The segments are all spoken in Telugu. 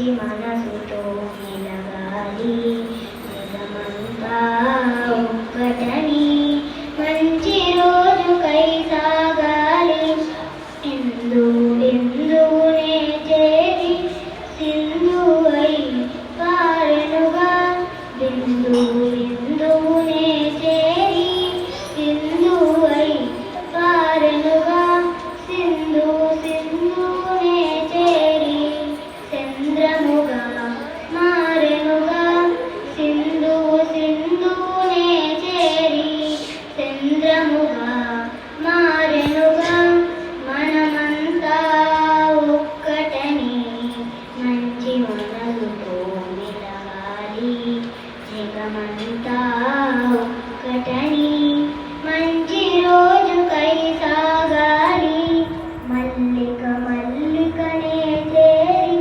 మంచి మనసుతో మెలగాలి, జగమంతా ఒక్కటని మంచి రోజుకై సాగాలి. ఇందునే చేరి సింధువై పారెనుగా, ఇందునే చేరి సింధువై పారెనుగా, సింధునే చేరి చంద్రముగా మారెనుగా, సింధునే చేరి చంద్రముగా మారెనుగా. మనమంతా ఒక్కటని మంచి మనసుతో మెలగాలి, జగమంతా ఒక్కటని మంచి రోజుకై సాగాలి. మల్లిక మల్లికనే చేరి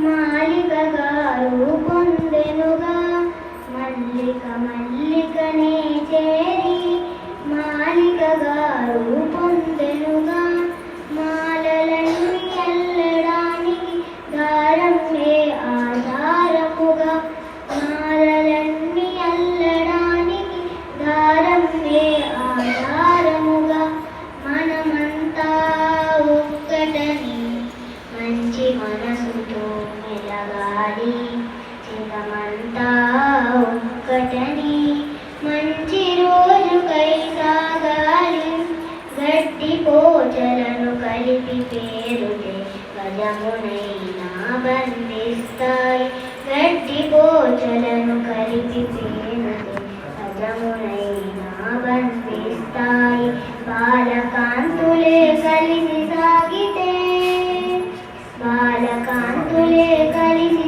మాలికగా రూపొందెనుగా, మల్లిక మల్లికనే చేరి మాలికగా రూపొందెనుగా. మాలలన్నీ అల్లడానికి దారమే ఆధారముగా, మాలలన్నీ అల్లడానికి దారమే ఆధారముగా. మనమంతా ఒక్కటని మంచి మనసుతో మెలగాలి, జగమంతా ఒక్కటని మంచి రోజుకై సాగాలి. గడ్డి పోచలను కలిపి పేరుతే గజమునైనా బంధిస్తాయి, గడ్డి పోచలను కలిపి పేరుతే గజమునైనా బంధిస్తాయి. బాలకాంతులే కలిసి సాగితే, బాలకాంతులే కలిసి